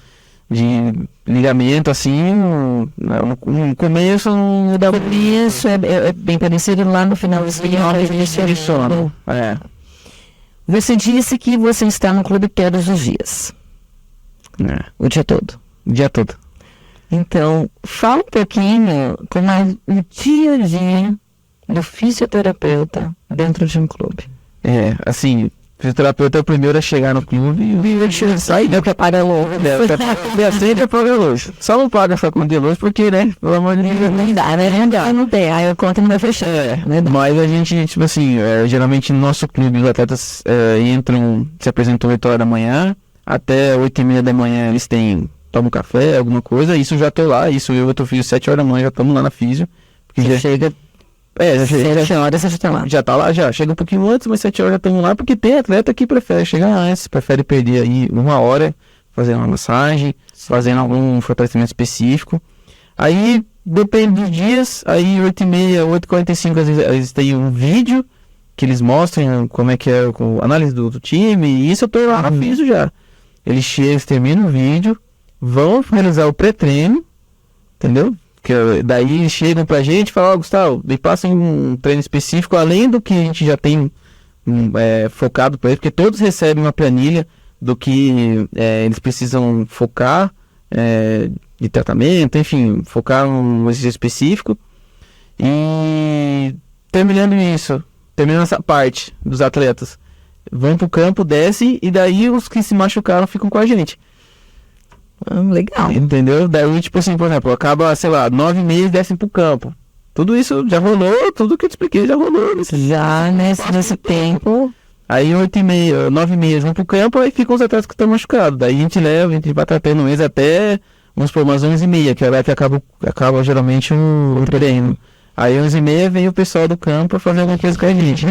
[SPEAKER 2] de ligamento, assim, no começo não dá...
[SPEAKER 1] Isso é bem parecido lá no finalzinho. Você disse que você está no clube todos os dias. O dia todo.
[SPEAKER 2] O dia todo.
[SPEAKER 1] Então, fala um pouquinho como é o dia a dia do fisioterapeuta dentro de um clube.
[SPEAKER 2] Assim, o fisioterapeuta é o primeiro a chegar no clube e sair, né? Porque paga longe, né? Sempre paga longe. Só não paga essa conta de longe porque, né? Pelo amor de Deus.
[SPEAKER 1] Não dá, né? Não tem, aí a conta não vai fechar.
[SPEAKER 2] Mas a gente, tipo assim, geralmente no nosso clube os atletas entram, se apresentam 8 horas da manhã, até 8h30 da manhã eles tomam café, alguma coisa, isso já tô lá, isso eu e outro filho, 7 horas da manhã já estamos lá na físio. Porque já chega... já chega.
[SPEAKER 1] 7 horas você já tá lá.
[SPEAKER 2] Já tá lá, já. Chega um pouquinho antes, mas 7 horas já estamos lá, porque tem atleta que prefere chegar antes, prefere perder aí 1 hora, fazendo uma massagem, fazendo algum fortalecimento específico. Aí, depende dos dias, aí 8h30, 8h45, às vezes tem um vídeo que eles mostram como é que é a análise do time, e isso eu tô lá fiz já. Eles chegam, eles terminam o vídeo, vão realizar o pré-treino, entendeu? Daí eles chegam pra gente e falam, Gustavo, me passem um treino específico, além do que a gente já tem focado para eles, porque todos recebem uma planilha do que eles precisam focar de tratamento, enfim, focar um exercício específico. E terminando essa parte dos atletas, vão pro campo, descem, e daí os que se machucaram ficam com a gente.
[SPEAKER 1] Legal.
[SPEAKER 2] Entendeu? Daí, tipo assim, por exemplo, acaba, sei lá, 9h30 e descem pro campo. Tudo isso já rolou, tudo que eu te expliquei já rolou.
[SPEAKER 1] Já nesse tempo.
[SPEAKER 2] Aí 8h30, 9h30 vão pro campo, aí ficam os atletas que estão machucados. Daí a gente vai tratando eles até, vamos supor, umas 11h30, que é a hora que acaba geralmente o treino. Aí 11h30 vem o pessoal do campo pra fazer alguma coisa com a gente.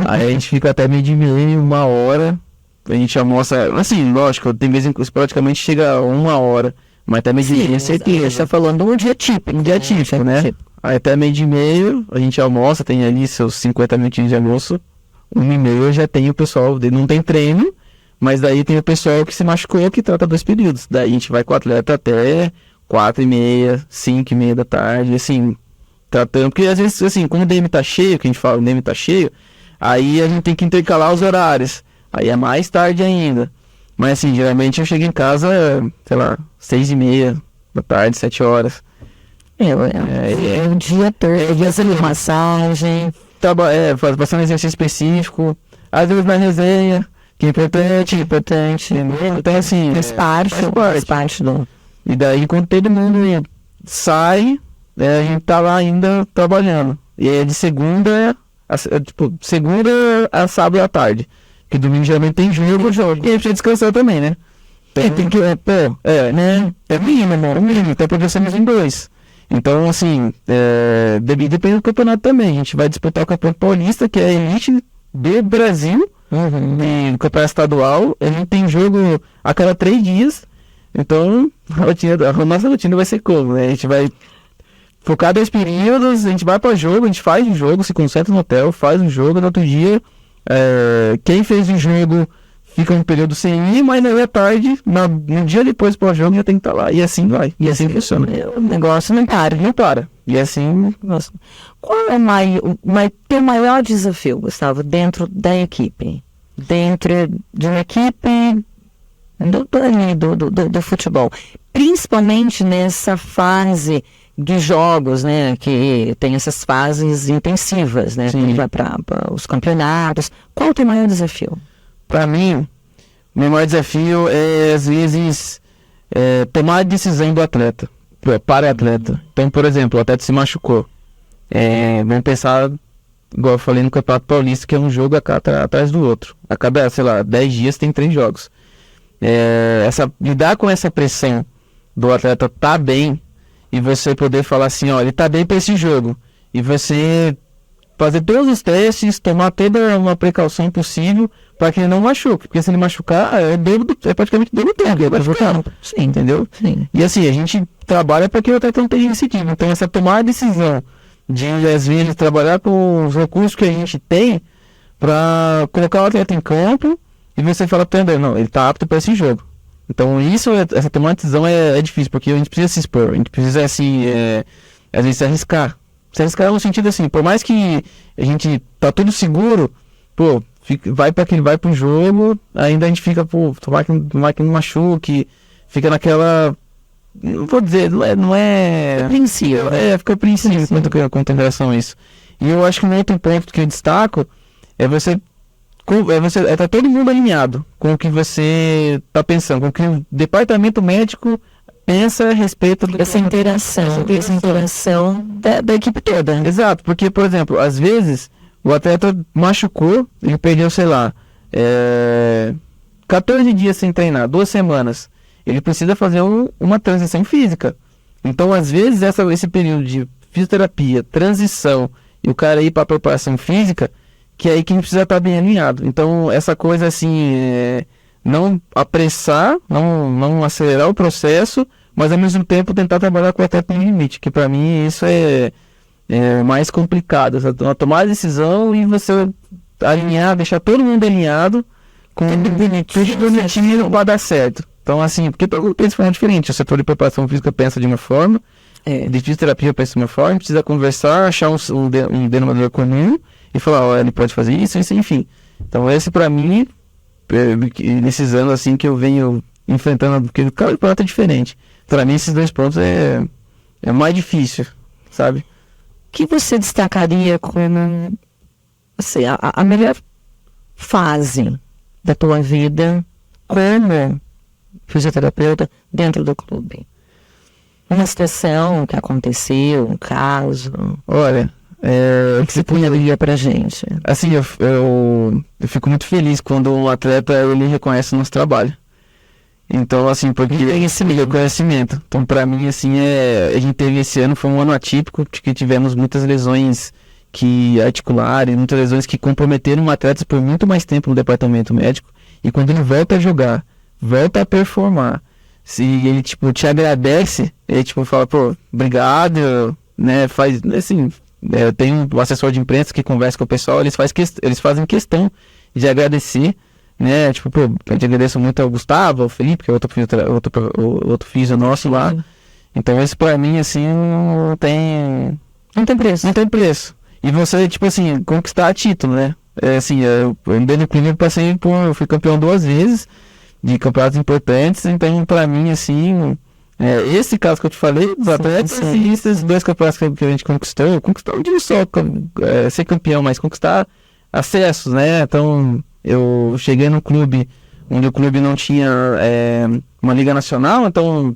[SPEAKER 2] Aí a gente fica até 12h30, 1h. A gente almoça, assim, lógico, tem vezes que praticamente chega a 1h, mas até 12h30, certeza.
[SPEAKER 1] Você está falando de um dia típico.
[SPEAKER 2] Um dia típico, né? Aí até 12h30 a gente almoça, tem ali seus 50 minutinhos de almoço. 1h30 já tem o pessoal, não tem treino, mas daí tem o pessoal que se machucou, que trata 2 períodos. Daí a gente vai com o atleta até 4h30, 5h30 da tarde, assim, tratando. Porque às vezes, assim, quando o DM tá cheio, que a gente fala, o DM tá cheio, aí a gente tem que intercalar os horários. Aí é mais tarde ainda. Mas assim, geralmente eu chego em casa, sei lá, 6h30 da tarde, 7h.
[SPEAKER 1] É um dia todo, fazendo massagem.
[SPEAKER 2] Passando exercício específico. Às vezes na resenha, que é importante. Então assim,
[SPEAKER 1] faz parte do...
[SPEAKER 2] E daí quando todo mundo sai, a gente tá lá ainda trabalhando. E é de segunda a sábado à tarde. Que domingo geralmente tem jogo. E a gente precisa descansar também, né? Tem que, né? É mínimo, até porque somos em 2. Então, assim, depende do campeonato também. A gente vai disputar o Campeonato Paulista, que é a elite do Brasil, e o campeonato estadual. A gente tem jogo a cada 3 dias. Então, a nossa rotina vai ser como, né? A gente vai focar 2 períodos, a gente vai para jogo, a gente faz o jogo, se concentra no hotel, faz o jogo, no outro dia... quem fez o jogo fica um período sem ir, mas não é tarde, no dia depois do jogo já tem que estar lá, e assim vai, e assim funciona.
[SPEAKER 1] O negócio não para.
[SPEAKER 2] E assim...
[SPEAKER 1] Qual é teu maior desafio, Gustavo, dentro da equipe? Dentro de uma equipe do futebol, principalmente nessa fase de jogos, né, que tem essas fases intensivas, né, que vai para os campeonatos. Qual o teu maior desafio?
[SPEAKER 2] Para mim, o meu maior desafio é, às vezes, tomar a decisão do atleta, para o atleta. Então, por exemplo, o atleta se machucou. Vamos pensar, igual eu falei no Campeonato Paulista, que é um jogo atrás do outro. A cada, sei lá, 10 dias tem 3 jogos. Lidar com essa pressão do atleta tá bem, e você poder falar assim, ó, ele tá bem para esse jogo. E você fazer todos os testes, tomar toda uma precaução possível para que ele não machuque. Porque se ele machucar, é praticamente dobro tempo. Ele vai machucar.
[SPEAKER 1] Sim,
[SPEAKER 2] entendeu?
[SPEAKER 1] Sim.
[SPEAKER 2] E assim, a gente trabalha para que o atleta não tenha recidivo. Então, essa tomar a decisão de, às vezes, trabalhar com os recursos que a gente tem para colocar o atleta em campo e você fala para ele, não, ele tá apto para esse jogo. Então essa tomar uma decisão é difícil, porque a gente precisa se expor, a gente precisa, assim, às vezes se arriscar. Se arriscar no sentido assim, por mais que a gente tá tudo seguro, vai pro jogo, ainda a gente fica, tomar que não machuque, fica naquela, não vou dizer, não é...
[SPEAKER 1] Apreensivo.
[SPEAKER 2] Fica apreensivo quanto em relação a isso. E eu acho que um outro ponto que eu destaco tá todo mundo alinhado com o que você tá pensando, com o que o departamento médico pensa a respeito
[SPEAKER 1] dessa interação da equipe toda.
[SPEAKER 2] Exato, porque, por exemplo, às vezes o atleta machucou, ele perdeu, sei lá, 14 dias sem treinar, 2 semanas. Ele precisa fazer uma transição física. Então, às vezes, esse período de fisioterapia, transição e o cara ir para a preparação física, que é aí que a gente precisa estar bem alinhado. Então, essa coisa assim, não apressar, não acelerar o processo, mas ao mesmo tempo tentar trabalhar com o atleta no limite, que para mim isso é mais complicado, tomar a decisão e você alinhar, deixar todo mundo alinhado com tudo bonitinho para dar certo. Então assim, porque todo mundo pensa de forma diferente, o setor de preparação física pensa de uma forma, de fisioterapia pensa de uma forma, precisa conversar, achar um denominador comum e falar, ó, ele pode fazer isso, enfim. Então esse para mim, nesses anos assim que eu venho enfrentando, porque cada campeonato é diferente. Para mim esses 2 pontos é mais difícil, sabe?
[SPEAKER 1] O que você destacaria como assim, a melhor fase da tua vida como fisioterapeuta dentro do clube? Uma situação que aconteceu, um caso.
[SPEAKER 2] Olha,
[SPEAKER 1] que você poderia pra gente?
[SPEAKER 2] Assim, eu fico muito feliz quando um atleta ele reconhece o nosso trabalho. Então, assim, porque reconhecimento. Então, pra mim, assim, a gente teve esse ano, foi um ano atípico, que tivemos muitas lesões articulares, muitas lesões que comprometeram atletas por muito mais tempo no departamento médico. E quando ele volta a jogar, volta a performar, se ele, tipo, te agradece, ele, tipo, fala, pô, obrigado, né, faz, assim, eu tenho um assessor de imprensa que conversa com o pessoal, eles fazem questão de agradecer, né, tipo, pô, eu te agradeço muito ao Gustavo, ao Felipe, que é outro físio nosso lá, então esse pra mim, assim, não tem preço. Não tem preço. E você, tipo assim, conquistar a título, né, assim, eu andei no clínico, eu fui campeão 2 vezes, de campeonatos importantes, então pra mim, assim, esse caso que eu te falei, dos atletas, e esses 2 campeonatos que a gente conquistou, não digo só ser campeão, mas conquistar acessos, né? Então, eu cheguei num clube onde o clube não tinha uma liga nacional, então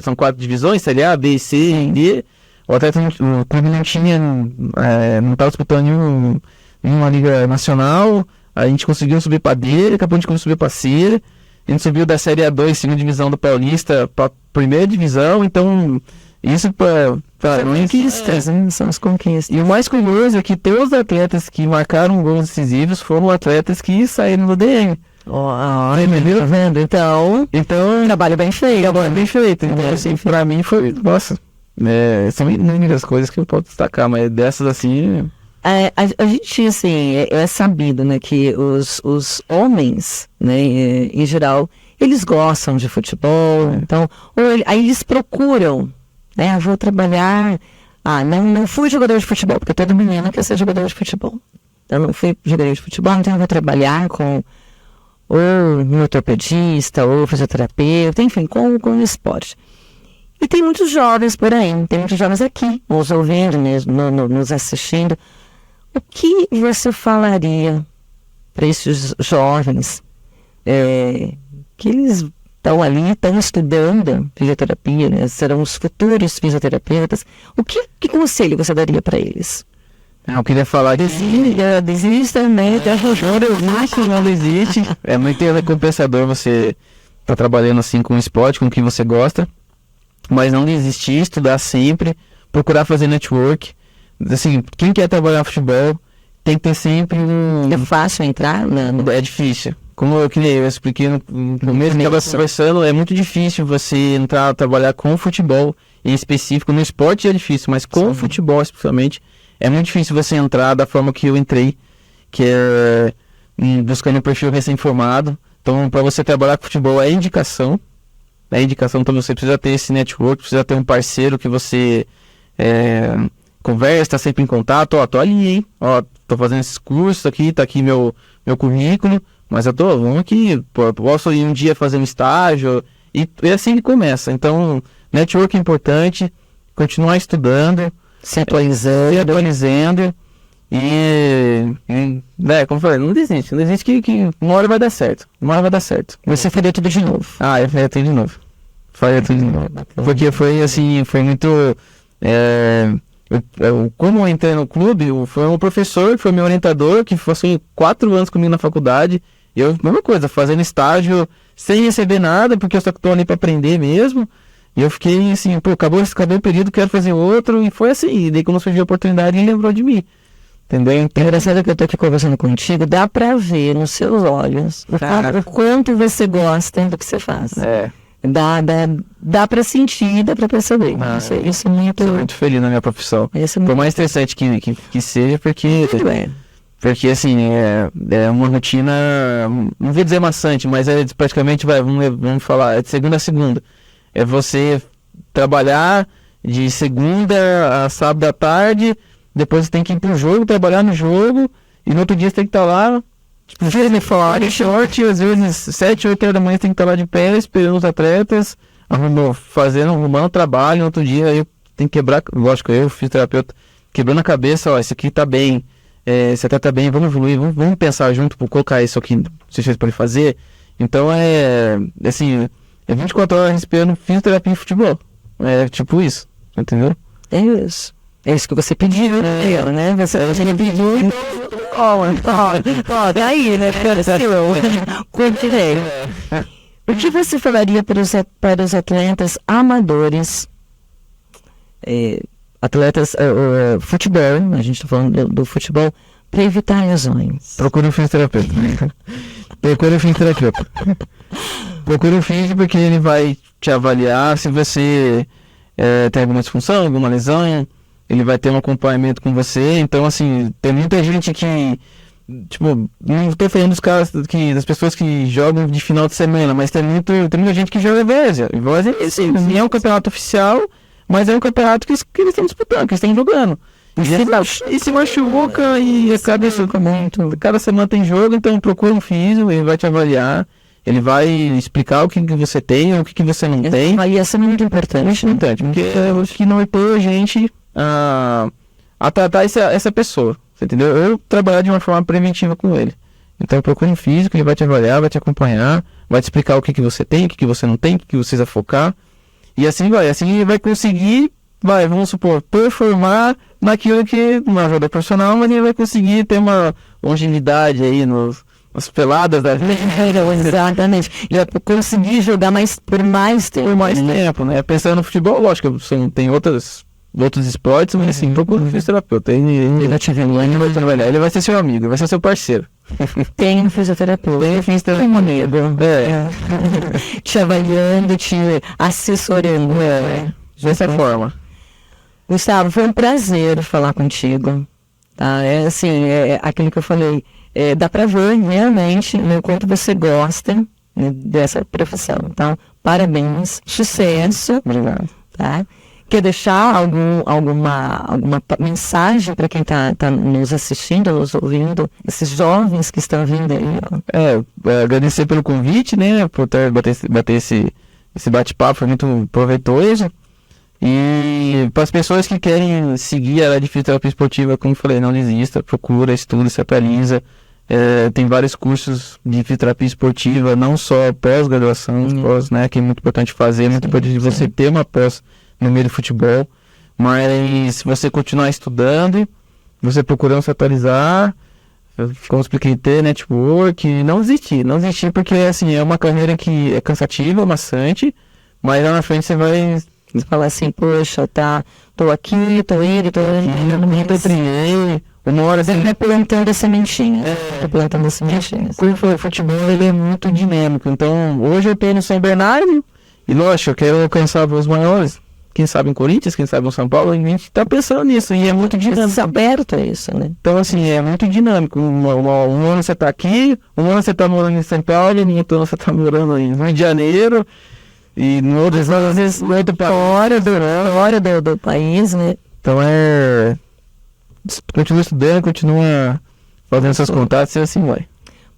[SPEAKER 2] são 4 divisões, Série A, B, C e D. O clube não tinha, não estava disputando nenhuma liga nacional, a gente conseguiu subir para D, acabou de subir para C. A gente subiu da Série A2, segunda divisão do Paulista, para primeira divisão, então isso para conquistas, são as conquistas. E o mais curioso é que todos os atletas que marcaram gols decisivos foram atletas que saíram do DM.
[SPEAKER 1] Tá vendo? Então, trabalho bem feito.
[SPEAKER 2] Então, assim, para mim foi, nossa, são inúmeras coisas que eu posso destacar, mas dessas assim...
[SPEAKER 1] A gente, assim, é sabido, né, que os homens, né, em geral, eles gostam de futebol, então, aí eles procuram, né, vou trabalhar, não fui jogador de futebol, porque todo menino quer ser jogador de futebol, então não fui jogador de futebol, então eu vou trabalhar com ou um ortopedista, ou fisioterapeuta, enfim, com o esporte. E tem muitos jovens por aí, tem muitos jovens aqui, nos ouvindo, nos assistindo. O que você falaria para esses jovens que eles estão ali, estão estudando fisioterapia, né? Serão os futuros fisioterapeutas? Que conselho você daria para eles?
[SPEAKER 2] Eu queria falar que
[SPEAKER 1] desista, né?
[SPEAKER 2] Não existe. É muito recompensador você estar trabalhando assim com o esporte, com o que você gosta, mas não desistir, estudar sempre, procurar fazer network. Assim, quem quer trabalhar no futebol tem que ter sempre
[SPEAKER 1] É fácil entrar? Não.
[SPEAKER 2] É difícil. Como eu expliquei no mesmo que eu estava conversando, é muito difícil você entrar, trabalhar com futebol em específico. No esporte é difícil, mas com o futebol especialmente é muito difícil você entrar da forma que eu entrei, que é buscando um perfil recém-formado. Então, para você trabalhar com futebol é indicação. Então você precisa ter esse network, precisa ter um parceiro que você conversa, tá sempre em contato, tô ali, hein, tô fazendo esses cursos aqui, tá aqui meu currículo, mas vamos aqui, posso ir um dia fazer um estágio, e é assim que começa. Então, network é importante, continuar estudando,
[SPEAKER 1] se atualizando,
[SPEAKER 2] e como eu falei, não desiste que uma hora vai dar certo,
[SPEAKER 1] Você faria tudo de novo?
[SPEAKER 2] Eu faria tudo de novo, porque foi assim, foi muito... como eu entrei no clube, foi um professor, foi meu orientador, que passou 4 anos comigo na faculdade, e eu, mesma coisa, fazendo estágio sem receber nada, porque eu só estou ali para aprender mesmo, e eu fiquei assim, acabou o período, quero fazer outro, e foi assim, e daí quando surgiu a oportunidade, ele lembrou de mim, entendeu? Então,
[SPEAKER 1] engraçado que eu tô aqui conversando contigo, dá pra ver nos seus olhos o quanto você gosta do que você faz. Dá para sentir, dá para perceber. Isso é muito...
[SPEAKER 2] Sou muito feliz na minha profissão. Por mais estressante que seja, porque assim, é uma rotina, não vou dizer maçante, mas é praticamente, vamos falar, é de segunda a segunda. É você trabalhar de segunda a sábado à tarde, depois você tem que ir pro jogo, trabalhar no jogo, e no outro dia você tem que estar lá, tipo, firme, forte, short, às vezes 7, 8 horas da manhã você tem que estar lá de pé, esperando os atletas, arrumando trabalho, no outro dia eu tenho que quebrar, lógico, eu, fisioterapeuta, quebrando a cabeça, ó, esse aqui tá bem, esse atleta tá bem, vamos evoluir, vamos pensar junto, por colocar isso aqui, vocês podem fazer. Então assim, é 24 horas esperando fisioterapia e futebol, é tipo isso, entendeu?
[SPEAKER 1] É isso. É isso que você pediu, né? Você pediu, então... Aí, né? Continuei. O que você falaria para os atletas amadores, atletas futebol, a gente está falando do futebol, para evitar lesões?
[SPEAKER 2] Procure um fisioterapeuta. Procure um fisioterapeuta. Procure um fisio porque ele vai te avaliar se você tem alguma disfunção, alguma lesão. Ele vai ter um acompanhamento com você. Então, assim, tem muita gente que, tipo, não estou falando das pessoas que jogam de final de semana, mas tem muita gente que joga Várzea. Várzea, assim, não é um campeonato oficial, mas é um campeonato que eles estão disputando, que eles estão jogando. E se machuca e cada semana tem jogo, então procura um físio, ele vai te avaliar. Ele vai explicar o que você tem, o que você não tem.
[SPEAKER 1] Aí isso é muito importante.
[SPEAKER 2] Porque eu acho que não impõe a gente a tratar essa pessoa, você entendeu? Eu trabalhar de uma forma preventiva com ele. Então eu procuro um físico, ele vai te avaliar, vai te acompanhar, vai te explicar o que você tem, o que você não tem, o que você precisa focar. E assim ele vai conseguir, vamos supor, performar naquilo que uma jogador profissional, mas ele vai conseguir ter uma longevidade aí nas peladas da vida.
[SPEAKER 1] Exatamente. Já conseguir jogar por mais tempo,
[SPEAKER 2] né? Pensando no futebol, lógico, tem outros esportes, mas assim, procura um fisioterapeuta. Ele vai ser seu amigo, vai ser seu parceiro.
[SPEAKER 1] Tem um fisioterapeuta. Te avaliando, te assessorando.
[SPEAKER 2] Dessa forma.
[SPEAKER 1] Gustavo, foi um prazer falar contigo. Tá? É aquilo que eu falei. Dá pra ver realmente o quanto você gosta, né, dessa profissão. Então, parabéns, sucesso.
[SPEAKER 2] Obrigado.
[SPEAKER 1] Tá? Quer deixar alguma mensagem para quem está nos assistindo, nos ouvindo, esses jovens que estão vindo aí?
[SPEAKER 2] Agradecer pelo convite, né, por bater esse bate-papo, foi muito proveitoso. E para as pessoas que querem seguir a área de fisioterapia esportiva, como eu falei, não desista, procura, estuda, se atualiza. Tem vários cursos de fisioterapia esportiva, não só pós-graduação, né, que é muito importante fazer, muito importante você ter uma pós no meio do futebol, mas se você continuar estudando, você procurando se atualizar, como eu expliquei, ter network, não desistir porque assim, é uma carreira que é cansativa, maçante, mas lá na frente você vai
[SPEAKER 1] falar assim, poxa, tô aqui, tô indo, não me repatriei. Uma hora você vai plantando a sementinha.
[SPEAKER 2] O futebol, ele é muito dinâmico, então hoje eu tenho no São Bernardo, e lógico, eu quero alcançar os maiores. Quem sabe em Corinthians, quem sabe em São Paulo, a gente tá pensando nisso, e é muito dinâmico.
[SPEAKER 1] Aberto a isso, né?
[SPEAKER 2] Então, assim, é muito dinâmico. Um ano você tá aqui, um ano você tá morando em São Paulo, e no outro ano você tá morando em Rio de Janeiro, e no outro, às vezes, fora do país, né? Então, continua estudando, continua fazendo seus contatos, e assim vai.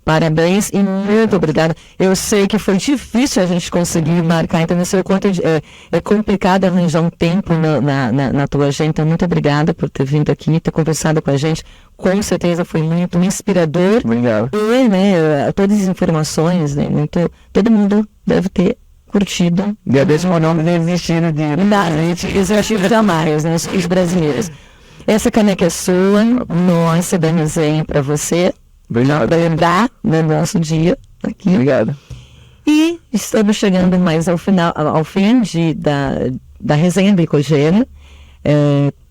[SPEAKER 1] Parabéns e muito obrigada. Eu sei que foi difícil a gente conseguir marcar, então é complicado arranjar um tempo na tua agenda. Então, muito obrigada por ter vindo aqui, ter conversado com a gente. Com certeza foi muito inspirador.
[SPEAKER 2] Obrigado.
[SPEAKER 1] E, né, todas as informações, né, todo mundo deve ter curtido.
[SPEAKER 2] Agradeço o nome de existir
[SPEAKER 1] Existiu jamais, né, os brasileiros. Essa caneca é sua, nossa, da resenha para você.
[SPEAKER 2] Obrigado.
[SPEAKER 1] Para lembrar do nosso dia aqui.
[SPEAKER 2] Obrigado.
[SPEAKER 1] E estamos chegando mais ao fim da resenha Glicogênio.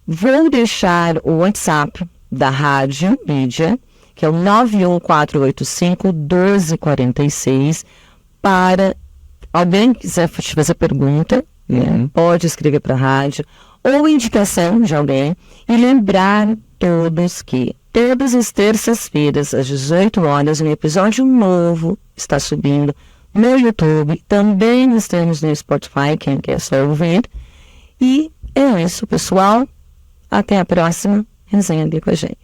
[SPEAKER 1] Vou deixar o WhatsApp da Rádio Mídia, que é o 91485-1246, para alguém quiser te fazer pergunta, né, pode escrever para a rádio, ou indicação de alguém, e lembrar todos que todas as terças-feiras, às 18 horas, um episódio novo está subindo no YouTube, também estamos no Spotify, quem quer só ouvir. E é isso, pessoal. Até a próxima resenha ali com a gente.